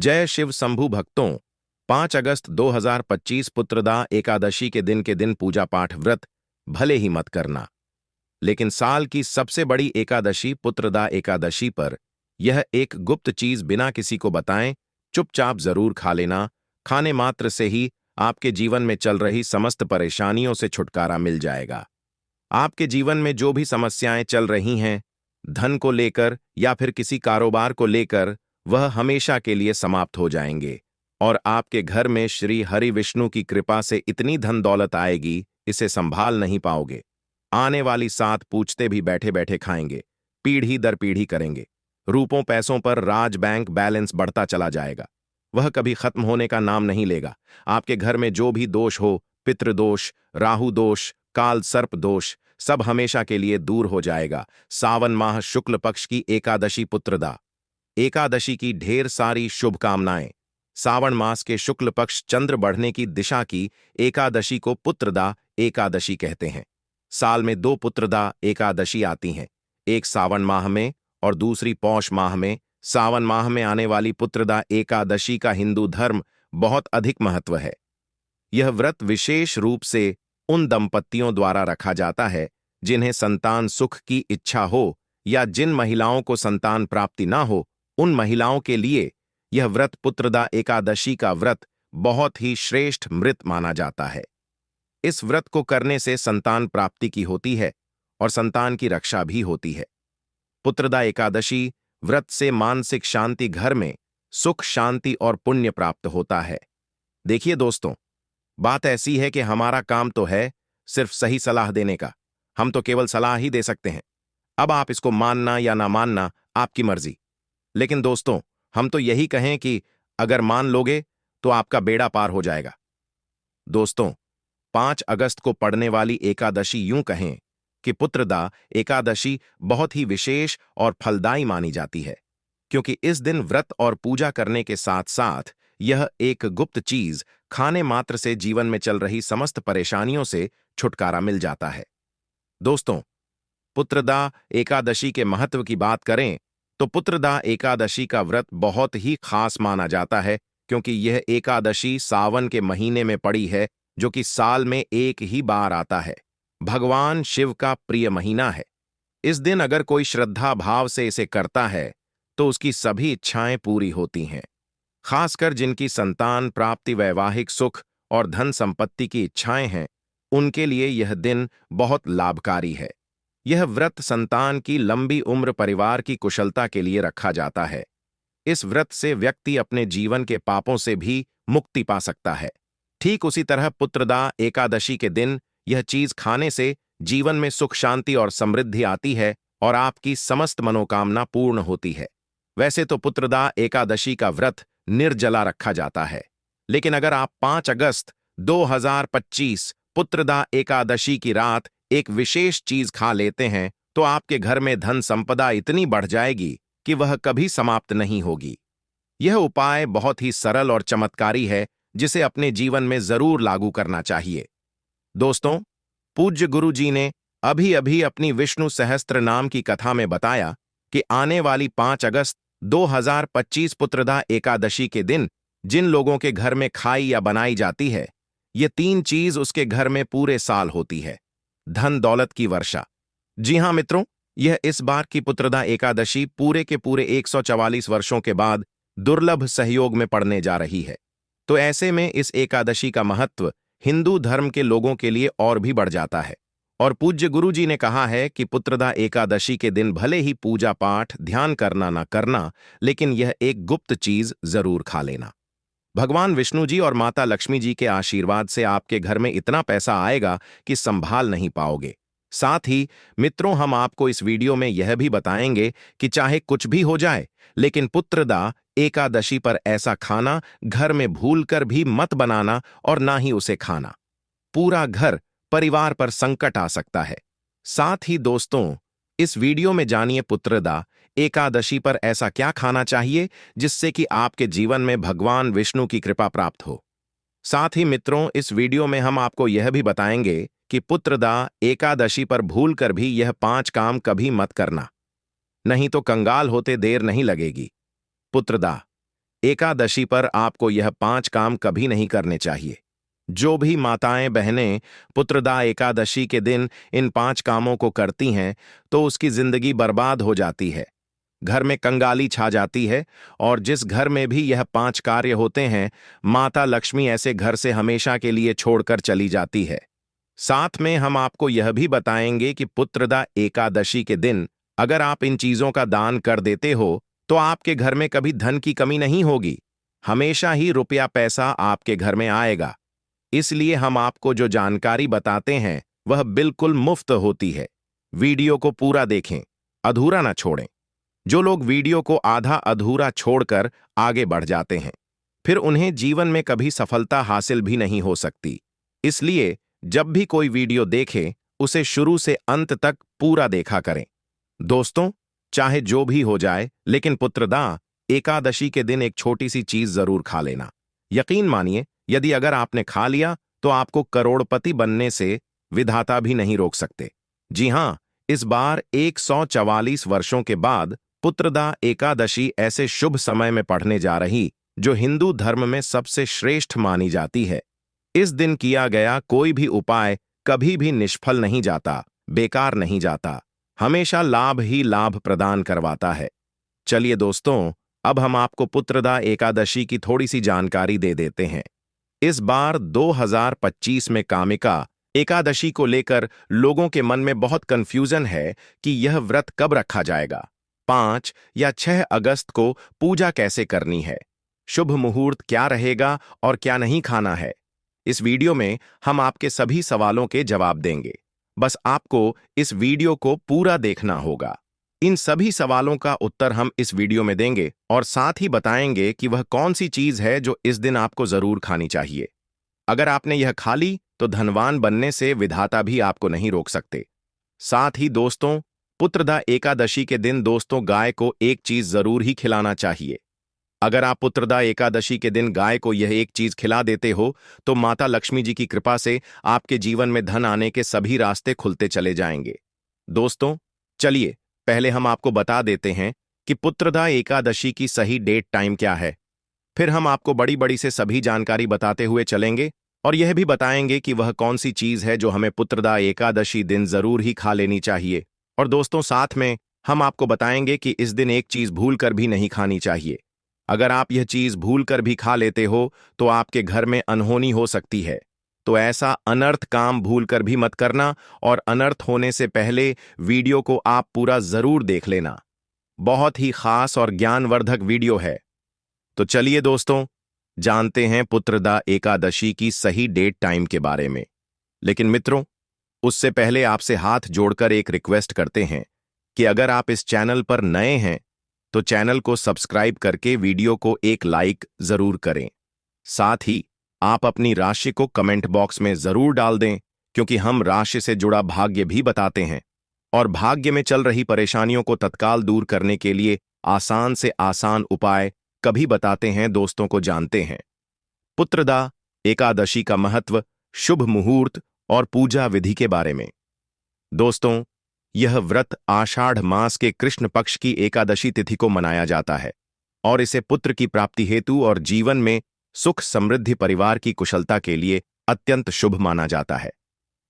जय शिव शंभु भक्तों। 5 अगस्त 2025 पुत्रदा एकादशी के दिन पूजा पाठ व्रत भले ही मत करना, लेकिन साल की सबसे बड़ी एकादशी पुत्रदा एकादशी पर यह एक गुप्त चीज बिना किसी को बताएं चुपचाप जरूर खा लेना। खाने मात्र से ही आपके जीवन में चल रही समस्त परेशानियों से छुटकारा मिल जाएगा। आपके जीवन में जो भी समस्याएं चल रही हैं, धन को लेकर या फिर किसी कारोबार को लेकर, वह हमेशा के लिए समाप्त हो जाएंगे और आपके घर में श्री हरि विष्णु की कृपा से इतनी धन दौलत आएगी, इसे संभाल नहीं पाओगे। आने वाली 7 पूछते भी बैठे बैठे खाएंगे, पीढ़ी दर पीढ़ी करेंगे। रूपों पैसों पर राज बैंक बैलेंस बढ़ता चला जाएगा, वह कभी खत्म होने का नाम नहीं लेगा। आपके घर में जो भी दोष हो, पितृदोष, राहु दोष, काल सर्प दोष, सब हमेशा के लिए दूर हो जाएगा। सावन माह शुक्ल पक्ष की एकादशी पुत्रदा एकादशी की ढेर सारी शुभकामनाएं। सावन मास के शुक्ल पक्ष चंद्र बढ़ने की दिशा की एकादशी को पुत्रदा एकादशी कहते हैं। साल में 2 पुत्रदा एकादशी आती हैं, एक सावन माह में और दूसरी पौष माह में। सावन माह में आने वाली पुत्रदा एकादशी का हिंदू धर्म बहुत अधिक महत्व है। यह व्रत विशेष रूप से उन दंपत्तियों द्वारा रखा जाता है जिन्हें संतान सुख की इच्छा हो या जिन महिलाओं को संतान प्राप्ति ना हो, उन महिलाओं के लिए यह व्रत पुत्रदा एकादशी का व्रत बहुत ही श्रेष्ठ मृत माना जाता है। इस व्रत को करने से संतान प्राप्ति की होती है और संतान की रक्षा भी होती है। पुत्रदा एकादशी व्रत से मानसिक शांति, घर में सुख शांति और पुण्य प्राप्त होता है। देखिए दोस्तों, बात ऐसी है कि हमारा काम तो है सिर्फ सही सलाह देने का, हम तो केवल सलाह ही दे सकते हैं। अब आप इसको मानना या ना मानना आपकी मर्जी, लेकिन दोस्तों हम तो यही कहें कि अगर मान लोगे तो आपका बेड़ा पार हो जाएगा। दोस्तों, 5 अगस्त को पड़ने वाली एकादशी यूं कहें कि पुत्रदा एकादशी बहुत ही विशेष और फलदायी मानी जाती है, क्योंकि इस दिन व्रत और पूजा करने के साथ साथ यह एक गुप्त चीज खाने मात्र से जीवन में चल रही समस्त परेशानियों से छुटकारा मिल जाता है। दोस्तों, पुत्रदा एकादशी के महत्व की बात करें तो पुत्रदा एकादशी का व्रत बहुत ही खास माना जाता है, क्योंकि यह एकादशी सावन के महीने में पड़ी है, जो कि साल में एक ही बार आता है। भगवान शिव का प्रिय महीना है। इस दिन अगर कोई श्रद्धा भाव से इसे करता है तो उसकी सभी इच्छाएं पूरी होती हैं। खासकर जिनकी संतान प्राप्ति, वैवाहिक सुख और धन संपत्ति की इच्छाएं हैं, उनके लिए यह दिन बहुत लाभकारी है। यह व्रत संतान की लंबी उम्र, परिवार की कुशलता के लिए रखा जाता है। इस व्रत से व्यक्ति अपने जीवन के पापों से भी मुक्ति पा सकता है। ठीक उसी तरह पुत्रदा एकादशी के दिन यह चीज खाने से जीवन में सुख शांति और समृद्धि आती है और आपकी समस्त मनोकामना पूर्ण होती है। वैसे तो पुत्रदा एकादशी का व्रत निर्जला रखा जाता है, लेकिन अगर आप 5 अगस्त 2025 पुत्रदा एकादशी की रात एक विशेष चीज खा लेते हैं तो आपके घर में धन संपदा इतनी बढ़ जाएगी कि वह कभी समाप्त नहीं होगी। यह उपाय बहुत ही सरल और चमत्कारी है, जिसे अपने जीवन में जरूर लागू करना चाहिए। दोस्तों, पूज्य गुरु जी ने अभी अभी अपनी विष्णु सहस्त्र नाम की कथा में बताया कि आने वाली 5 अगस्त 2025 पुत्रदा एकादशी के दिन जिन लोगों के घर में खाई या बनाई जाती है, ये 3 चीज उसके घर में पूरे साल होती है। धन दौलत की वर्षा। जी हां मित्रों, यह इस बार की पुत्रदा एकादशी पूरे के पूरे 144 वर्षों के बाद दुर्लभ सहयोग में पड़ने जा रही है। तो ऐसे में इस एकादशी का महत्व हिंदू धर्म के लोगों के लिए और भी बढ़ जाता है। और पूज्य गुरु जी ने कहा है कि पुत्रदा एकादशी के दिन भले ही पूजा पाठ ध्यान करना ना करना, लेकिन यह एक गुप्त चीज जरूर खा लेना। भगवान विष्णु जी और माता लक्ष्मी जी के आशीर्वाद से आपके घर में इतना पैसा आएगा कि संभाल नहीं पाओगे। साथ ही मित्रों, हम आपको इस वीडियो में यह भी बताएंगे कि चाहे कुछ भी हो जाए, लेकिन पुत्रदा एकादशी पर ऐसा खाना घर में भूलकर भी मत बनाना और ना ही उसे खाना। पूरा घर परिवार पर संकट आ सकता है। साथ ही दोस्तों, इस वीडियो में जानिए पुत्रदा एकादशी पर ऐसा क्या खाना चाहिए जिससे कि आपके जीवन में भगवान विष्णु की कृपा प्राप्त हो। साथ ही मित्रों, इस वीडियो में हम आपको यह भी बताएंगे कि पुत्रदा एकादशी पर भूलकर भी यह 5 काम कभी मत करना, नहीं तो कंगाल होते देर नहीं लगेगी। पुत्रदा एकादशी पर आपको यह 5 काम कभी नहीं करने चाहिए। जो भी माताएं बहनें पुत्रदा एकादशी के दिन इन 5 कामों को करती हैं तो उसकी जिंदगी बर्बाद हो जाती है, घर में कंगाली छा जाती है, और जिस घर में भी यह 5 कार्य होते हैं, माता लक्ष्मी ऐसे घर से हमेशा के लिए छोड़कर चली जाती है। साथ में हम आपको यह भी बताएंगे कि पुत्रदा एकादशी के दिन अगर आप इन चीजों का दान कर देते हो तो आपके घर में कभी धन की कमी नहीं होगी, हमेशा ही रुपया पैसा आपके घर में आएगा। इसलिए हम आपको जो जानकारी बताते हैं वह बिल्कुल मुफ्त होती है। वीडियो को पूरा देखें, अधूरा ना छोड़ें। जो लोग वीडियो को आधा अधूरा छोड़कर आगे बढ़ जाते हैं, फिर उन्हें जीवन में कभी सफलता हासिल भी नहीं हो सकती। इसलिए जब भी कोई वीडियो देखें, उसे शुरू से अंत तक पूरा देखा करें। दोस्तों, चाहे जो भी हो जाए, लेकिन पुत्रदा एकादशी के दिन एक छोटी सी चीज जरूर खा लेना। यकीन मानिए, यदि अगर आपने खा लिया तो आपको करोड़पति बनने से विधाता भी नहीं रोक सकते। जी हां, इस बार 144 वर्षों के बाद पुत्रदा एकादशी ऐसे शुभ समय में पढ़ने जा रही जो हिंदू धर्म में सबसे श्रेष्ठ मानी जाती है। इस दिन किया गया कोई भी उपाय कभी भी निष्फल नहीं जाता, बेकार नहीं जाता, हमेशा लाभ ही लाभ प्रदान करवाता है। चलिए दोस्तों, अब हम आपको पुत्रदा एकादशी की थोड़ी सी जानकारी दे देते हैं। इस बार 2025 में कामिका एकादशी को लेकर लोगों के मन में बहुत कंफ्यूजन है कि यह व्रत कब रखा जाएगा, 5 या 6 अगस्त को पूजा कैसे करनी है, शुभ मुहूर्त क्या रहेगा और क्या नहीं खाना है। इस वीडियो में हम आपके सभी सवालों के जवाब देंगे। बस आपको इस वीडियो को पूरा देखना होगा। इन सभी सवालों का उत्तर हम इस वीडियो में देंगे और साथ ही बताएंगे कि वह कौन सी चीज है जो इस दिन आपको जरूर खानी चाहिए। अगर आपने यह खा ली तो धनवान बनने से विधाता भी आपको नहीं रोक सकते। साथ ही दोस्तों, पुत्रदा एकादशी के दिन दोस्तों गाय को एक चीज जरूर ही खिलाना चाहिए। अगर आप पुत्रदा एकादशी के दिन गाय को यह एक चीज खिला देते हो तो माता लक्ष्मी जी की कृपा से आपके जीवन में धन आने के सभी रास्ते खुलते चले जाएंगे। दोस्तों, चलिए पहले हम आपको बता देते हैं कि पुत्रदा एकादशी की सही डेट टाइम क्या है। फिर हम आपको बड़ी बड़ी से सभी जानकारी बताते हुए चलेंगे और यह भी बताएंगे कि वह कौन सी चीज है जो हमें पुत्रदा एकादशी दिन जरूर ही खा लेनी चाहिए। और दोस्तों, साथ में हम आपको बताएंगे कि इस दिन एक चीज भूल कर भी नहीं खानी चाहिए। अगर आप यह चीज भूल कर भी खा लेते हो तो आपके घर में अनहोनी हो सकती है। तो ऐसा अनर्थ काम भूल कर भी मत करना, और अनर्थ होने से पहले वीडियो को आप पूरा जरूर देख लेना। बहुत ही खास और ज्ञानवर्धक वीडियो है। तो चलिए दोस्तों, जानते हैं पुत्रदा एकादशी की सही डेट टाइम के बारे में। लेकिन मित्रों, उससे पहले आपसे हाथ जोड़कर एक रिक्वेस्ट करते हैं कि अगर आप इस चैनल पर नए हैं तो चैनल को सब्सक्राइब करके वीडियो को एक लाइक जरूर करें। साथ ही आप अपनी राशि को कमेंट बॉक्स में जरूर डाल दें, क्योंकि हम राशि से जुड़ा भाग्य भी बताते हैं और भाग्य में चल रही परेशानियों को तत्काल दूर करने के लिए आसान से आसान उपाय कभी बताते हैं। दोस्तों को जानते हैं पुत्रदा एकादशी का महत्व, शुभ मुहूर्त और पूजा विधि के बारे में। दोस्तों, यह व्रत आषाढ़ मास के कृष्ण पक्ष की एकादशी तिथि को मनाया जाता है और इसे पुत्र की प्राप्ति हेतु और जीवन में सुख समृद्धि, परिवार की कुशलता के लिए अत्यंत शुभ माना जाता है।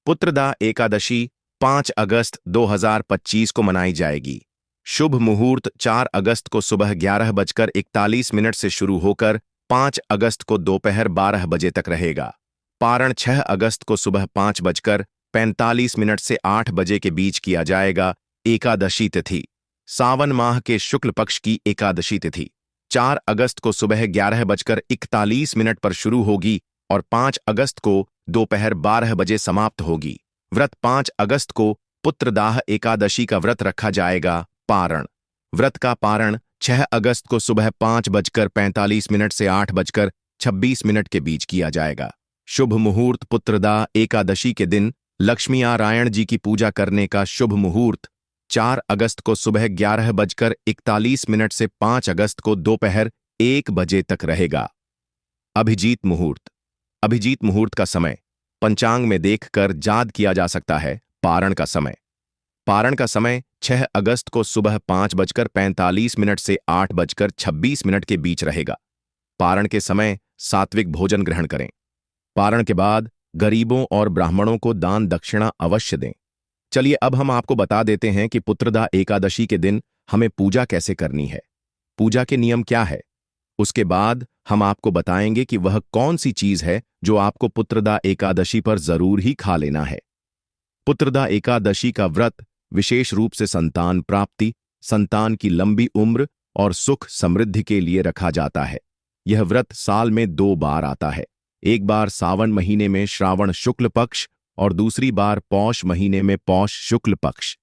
पुत्रदा एकादशी 5 अगस्त 2025 को मनाई जाएगी। शुभ मुहूर्त 4 अगस्त को सुबह 11:41 से शुरू होकर 5 अगस्त को दोपहर 12 बजे तक रहेगा। पारण 6 अगस्त को सुबह 5:45 से 8 बजे के बीच किया जाएगा। एकादशी तिथि सावन माह के शुक्ल पक्ष की एकादशी तिथि 4 अगस्त को सुबह 11:41 पर शुरू होगी और 5 अगस्त को दोपहर 12 बजे समाप्त होगी। व्रत 5 अगस्त को पुत्रदाह एकादशी का व्रत रखा जाएगा। पारण व्रत का पारण 6 अगस्त को सुबह 5:45 से 8:26 के बीच किया जाएगा। शुभ मुहूर्त पुत्रदा एकादशी के दिन लक्ष्मी नारायण जी की पूजा करने का शुभ मुहूर्त 4 अगस्त को सुबह 11:41 से 5 अगस्त को दोपहर 1 बजे तक रहेगा। अभिजीत मुहूर्त का समय पंचांग में देखकर याद किया जा सकता है। पारण का समय 6 अगस्त को सुबह 5:45 से 8:26 के बीच रहेगा। पारण के समय सात्विक भोजन ग्रहण करें। पारण के बाद गरीबों और ब्राह्मणों को दान दक्षिणा अवश्य दें। चलिए अब हम आपको बता देते हैं कि पुत्रदा एकादशी के दिन हमें पूजा कैसे करनी है, पूजा के नियम क्या है। उसके बाद हम आपको बताएंगे कि वह कौन सी चीज है जो आपको पुत्रदा एकादशी पर जरूर ही खा लेना है। पुत्रदा एकादशी का व्रत विशेष रूप से संतान प्राप्ति, संतान की लंबी उम्र और सुख समृद्धि के लिए रखा जाता है। यह व्रत साल में 2 बार आता है, एक बार सावन महीने में श्रावण शुक्ल पक्ष और दूसरी बार पौष महीने में पौष शुक्ल पक्ष।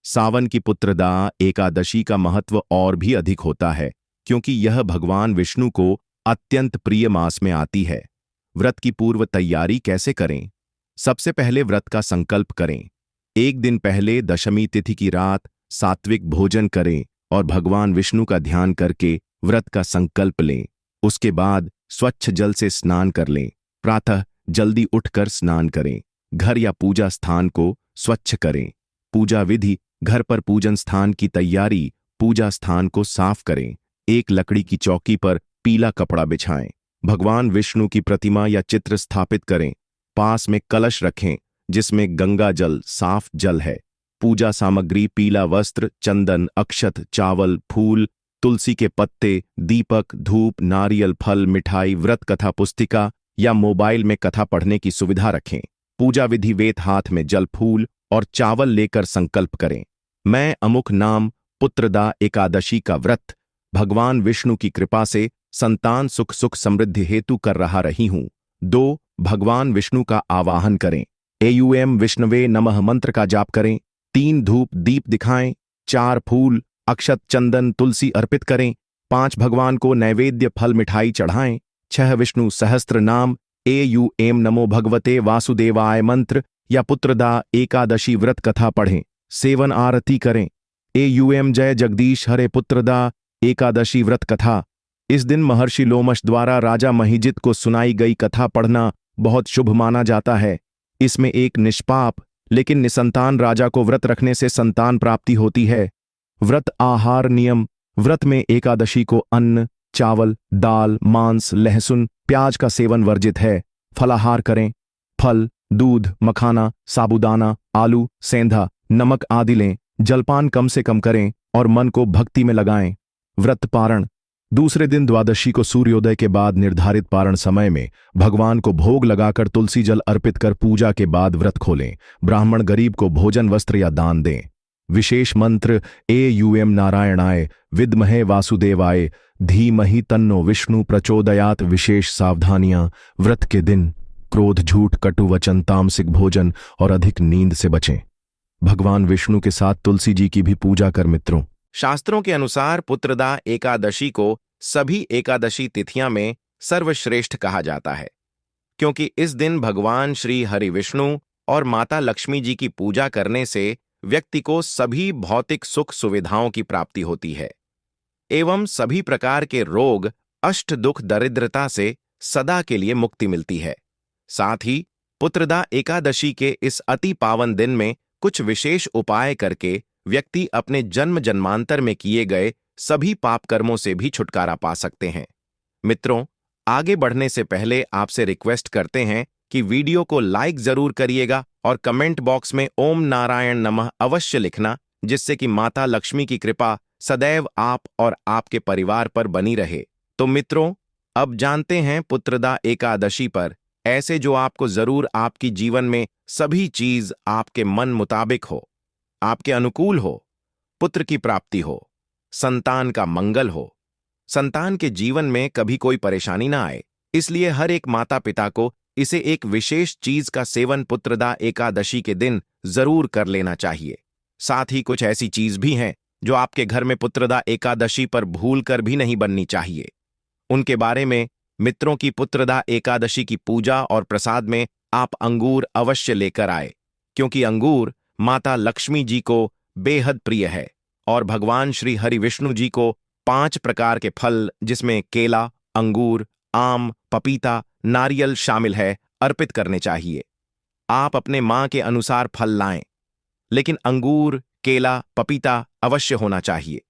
सावन की पुत्रदा एकादशी का महत्व और भी अधिक होता है क्योंकि यह भगवान विष्णु को अत्यंत प्रिय मास में आती है। व्रत की पूर्व तैयारी कैसे करें? सबसे पहले व्रत का संकल्प करें। एक दिन पहले दशमी तिथि की रात सात्विक भोजन करें और भगवान विष्णु का ध्यान करके व्रत का संकल्प लें। उसके बाद स्वच्छ जल से स्नान कर लें। प्रातः जल्दी उठकर स्नान करें। घर या पूजा स्थान को स्वच्छ करें। पूजा विधि: घर पर पूजन स्थान की तैयारी: पूजा स्थान को साफ करें। एक लकड़ी की चौकी पर पीला कपड़ा बिछाएं। भगवान विष्णु की प्रतिमा या चित्र स्थापित करें। पास में कलश रखें जिसमें गंगा जल, साफ जल है। पूजा सामग्री: पीला वस्त्र, चंदन, अक्षत, चावल, फूल, तुलसी के पत्ते, दीपक, धूप, नारियल, फल, मिठाई। व्रत कथा पुस्तिका या मोबाइल में कथा पढ़ने की सुविधा रखें। पूजा विधि: वेद हाथ में जल, फूल और चावल लेकर संकल्प करें। मैं अमुक नाम पुत्रदा एकादशी का व्रत भगवान विष्णु की कृपा से संतान सुख समृद्धि हेतु कर रही हूं। 2. भगवान विष्णु का आवाहन करें। एयूएम विष्णवे नमः मंत्र का जाप करें। 3. धूप दीप दिखाएं। 4. फूल, अक्षत, चंदन, तुलसी अर्पित करें। 5. भगवान को नैवेद्य फल मिठाई चढ़ाएं। 6. विष्णु सहस्त्र नाम एयूएम नमो भगवते वासुदेवाय मंत्र या पुत्रदा एकादशी व्रत कथा पढ़ें। सेवन आरती करें। एयूएम जय जगदीश हरे पुत्रदा एकादशी व्रत कथा। इस दिन महर्षि लोमश द्वारा राजा महिजित को सुनाई गई कथा पढ़ना बहुत शुभ माना जाता है। इसमें एक निष्पाप लेकिन निसंतान राजा को व्रत रखने से संतान प्राप्ति होती है। व्रत आहार नियम: व्रत में एकादशी को अन्न, चावल, दाल, मांस, लहसुन, प्याज का सेवन वर्जित है। फलाहार करें। फल, दूध, मखाना, साबूदाना, आलू, सेंधा, नमक आदि लें। जलपान कम से कम करें और मन को भक्ति में लगाएं। व्रत पारण: दूसरे दिन द्वादशी को सूर्योदय के बाद निर्धारित पारण समय में भगवान को भोग लगाकर तुलसी जल अर्पित कर पूजा के बाद व्रत खोलें। ब्राह्मण गरीब को भोजन, वस्त्र या दान दें। विशेष मंत्र: एयूएम नारायणाय विद्महे वासुदेवाय धीमहि तन्नो विष्णु प्रचोदयात। विशेष सावधानियां: व्रत के दिन क्रोध, झूठ, कटु वचन, तामसिक भोजन और अधिक नींद से बचें। भगवान विष्णु के साथ तुलसी जी की भी पूजा कर मित्रों। शास्त्रों के अनुसार पुत्रदा एकादशी को सभी एकादशी तिथियां में सर्वश्रेष्ठ कहा जाता है क्योंकि इस दिन भगवान श्री हरि विष्णु और माता लक्ष्मी जी की पूजा करने से व्यक्ति को सभी भौतिक सुख सुविधाओं की प्राप्ति होती है एवं सभी प्रकार के रोग, अष्ट दुख, दरिद्रता से सदा के लिए मुक्ति मिलती है। साथ ही पुत्रदा एकादशी के इस अति पावन दिन में कुछ विशेष उपाय करके व्यक्ति अपने जन्म जन्मांतर में किए गए सभी पाप कर्मों से भी छुटकारा पा सकते हैं। मित्रों, आगे बढ़ने से पहले आपसे रिक्वेस्ट करते हैं कि वीडियो को लाइक जरूर करिएगा और कमेंट बॉक्स में ओम नारायण नमः अवश्य लिखना, जिससे कि माता लक्ष्मी की कृपा सदैव आप और आपके परिवार पर बनी रहे। तो मित्रों, अब जानते हैं पुत्रदा एकादशी पर ऐसे जो आपको जरूर आपकी जीवन में सभी चीज आपके मन मुताबिक हो, आपके अनुकूल हो, पुत्र की प्राप्ति हो, संतान का मंगल हो, संतान के जीवन में कभी कोई परेशानी ना आए। इसलिए हर एक माता पिता को इसे एक विशेष चीज का सेवन पुत्रदा एकादशी के दिन जरूर कर लेना चाहिए। साथ ही कुछ ऐसी चीज भी हैं जो आपके घर में पुत्रदा एकादशी पर भूल कर भी नहीं बननी चाहिए। उनके बारे में मित्रों की पुत्रदा एकादशी की पूजा और प्रसाद में आप अंगूर अवश्य लेकर आए, क्योंकि अंगूर माता लक्ष्मी जी को बेहद प्रिय है और भगवान श्री हरि विष्णु जी को 5 प्रकार के फल, जिसमें केला, अंगूर, आम, पपीता, नारियल शामिल है, अर्पित करने चाहिए। आप अपने मां के अनुसार फल लाएं, लेकिन अंगूर, केला, पपीता अवश्य होना चाहिए।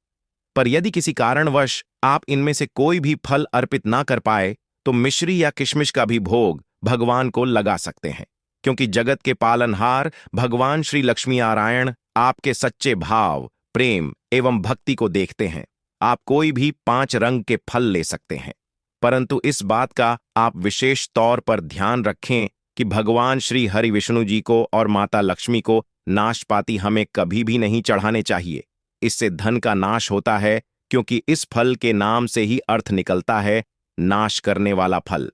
पर यदि किसी कारणवश आप इनमें से कोई भी फल अर्पित ना कर पाए तो मिश्री या किशमिश का भी भोग भगवान को लगा सकते हैं, क्योंकि जगत के पालनहार भगवान श्री लक्ष्मी नारायण आपके सच्चे भाव, प्रेम एवं भक्ति को देखते हैं। आप कोई भी 5 रंग के फल ले सकते हैं, परंतु इस बात का आप विशेष तौर पर ध्यान रखें कि भगवान श्री हरि विष्णु जी को और माता लक्ष्मी को नाशपाती हमें कभी भी नहीं चढ़ाने चाहिए। इससे धन का नाश होता है, क्योंकि इस फल के नाम से ही अर्थ निकलता है नाश करने वाला फल।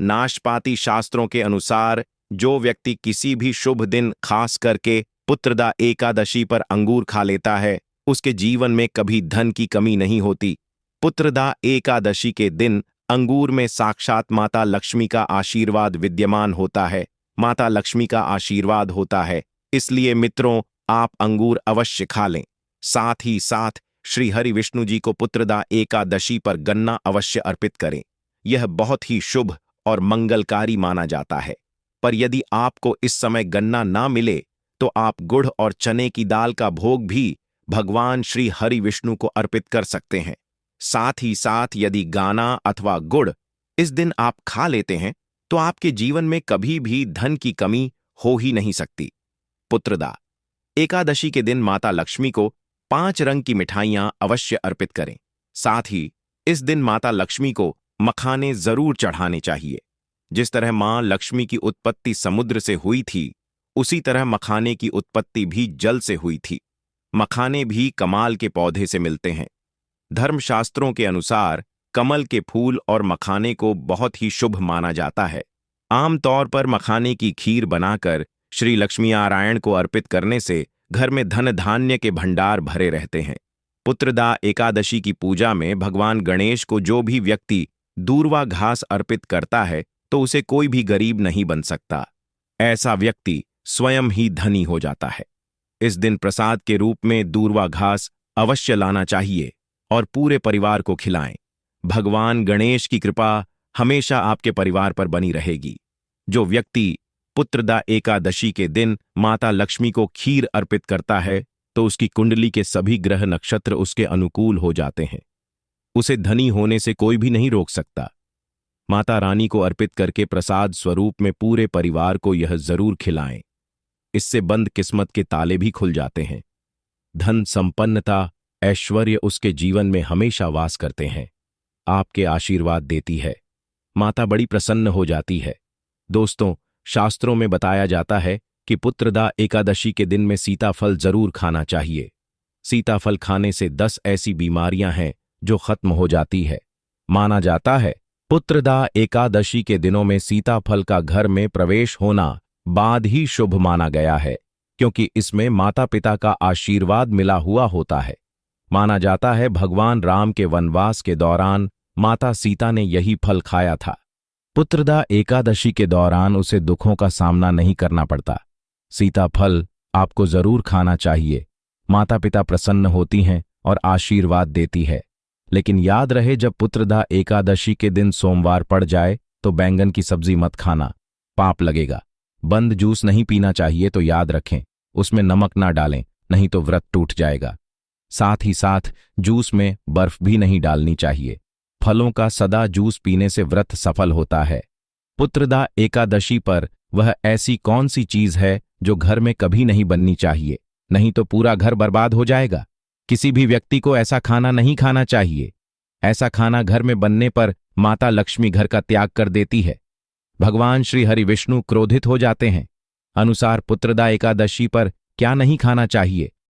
नाशपाती शास्त्रों के अनुसार जो व्यक्ति किसी भी शुभ दिन खास करके पुत्रदा एकादशी पर अंगूर खा लेता है, उसके जीवन में कभी धन की कमी नहीं होती। पुत्रदा एकादशी के दिन अंगूर में साक्षात माता लक्ष्मी का आशीर्वाद विद्यमान होता है, माता लक्ष्मी का आशीर्वाद होता है। इसलिए मित्रों, आप अंगूर अवश्य खा लें। साथ ही साथ श्री हरि विष्णु जी को पुत्रदा एकादशी पर गन्ना अवश्य अर्पित करें। यह बहुत ही शुभ और मंगलकारी माना जाता है। पर यदि आपको इस समय गन्ना ना मिले तो आप गुड़ और चने की दाल का भोग भी भगवान श्री हरि विष्णु को अर्पित कर सकते हैं। साथ ही साथ यदि गाना अथवा गुड़ इस दिन आप खा लेते हैं तो आपके जीवन में कभी भी धन की कमी हो ही नहीं सकती। पुत्रदा एकादशी के दिन माता लक्ष्मी को 5 रंग की मिठाइयां अवश्य अर्पित करें। साथ ही इस दिन माता लक्ष्मी को मखाने जरूर चढ़ाने चाहिए। जिस तरह मां लक्ष्मी की उत्पत्ति समुद्र से हुई थी, उसी तरह मखाने की उत्पत्ति भी जल से हुई थी। मखाने भी कमाल के पौधे से मिलते हैं। धर्मशास्त्रों के अनुसार कमल के फूल और मखाने को बहुत ही शुभ माना जाता है। आमतौर पर मखाने की खीर बनाकर श्री लक्ष्मी नारायण को अर्पित करने से घर में धन धान्य के भंडार भरे रहते हैं। पुत्रदा एकादशी की पूजा में भगवान गणेश को जो भी व्यक्ति दूर्वा घास अर्पित करता है तो उसे कोई भी गरीब नहीं बन सकता। ऐसा व्यक्ति स्वयं ही धनी हो जाता है। इस दिन प्रसाद के रूप में दूर्वा घास अवश्य लाना चाहिए और पूरे परिवार को खिलाएं। भगवान गणेश की कृपा हमेशा आपके परिवार पर बनी रहेगी। जो व्यक्ति पुत्रदा एकादशी के दिन माता लक्ष्मी को खीर अर्पित करता है तो उसकी कुंडली के सभी ग्रह नक्षत्र उसके अनुकूल हो जाते हैं। उसे धनी होने से कोई भी नहीं रोक सकता। माता रानी को अर्पित करके प्रसाद स्वरूप में पूरे परिवार को यह जरूर खिलाएं। इससे बंद किस्मत के ताले भी खुल जाते हैं। धन, संपन्नता, ऐश्वर्य उसके जीवन में हमेशा वास करते हैं। आपके आशीर्वाद देती है। माता बड़ी प्रसन्न हो जाती है। दोस्तों, शास्त्रों में बताया जाता है कि पुत्रदा एकादशी के दिन में सीताफल जरूर खाना चाहिए। सीताफल खाने से 10 ऐसी बीमारियां हैं जो खत्म हो जाती है। माना जाता है पुत्रदा एकादशी के दिनों में सीताफल का घर में प्रवेश होना बाद ही शुभ माना गया है, क्योंकि इसमें माता पिता का आशीर्वाद मिला हुआ होता है। माना जाता है भगवान राम के वनवास के दौरान माता सीता ने यही फल खाया था। पुत्रदा एकादशी के दौरान उसे दुखों का सामना नहीं करना पड़ता। सीताफल आपको जरूर खाना चाहिए। माता पिता प्रसन्न होती हैं और आशीर्वाद देती है। लेकिन याद रहे, जब पुत्रदा एकादशी के दिन सोमवार पड़ जाए तो बैंगन की सब्जी मत खाना, पाप लगेगा। बंद जूस नहीं पीना चाहिए तो याद रखें उसमें नमक ना डालें, नहीं तो व्रत टूट जाएगा। साथ ही साथ जूस में बर्फ भी नहीं डालनी चाहिए। फलों का सदा जूस पीने से व्रत सफल होता है। पुत्रदा एकादशी पर वह ऐसी कौन सी चीज है जो घर में कभी नहीं बननी चाहिए, नहीं तो पूरा घर बर्बाद हो जाएगा। किसी भी व्यक्ति को ऐसा खाना नहीं खाना चाहिए। ऐसा खाना घर में बनने पर माता लक्ष्मी घर का त्याग कर देती है। भगवान श्री हरि विष्णु क्रोधित हो जाते हैं। अनुसार पुत्रदा एकादशी पर क्या नहीं खाना चाहिए,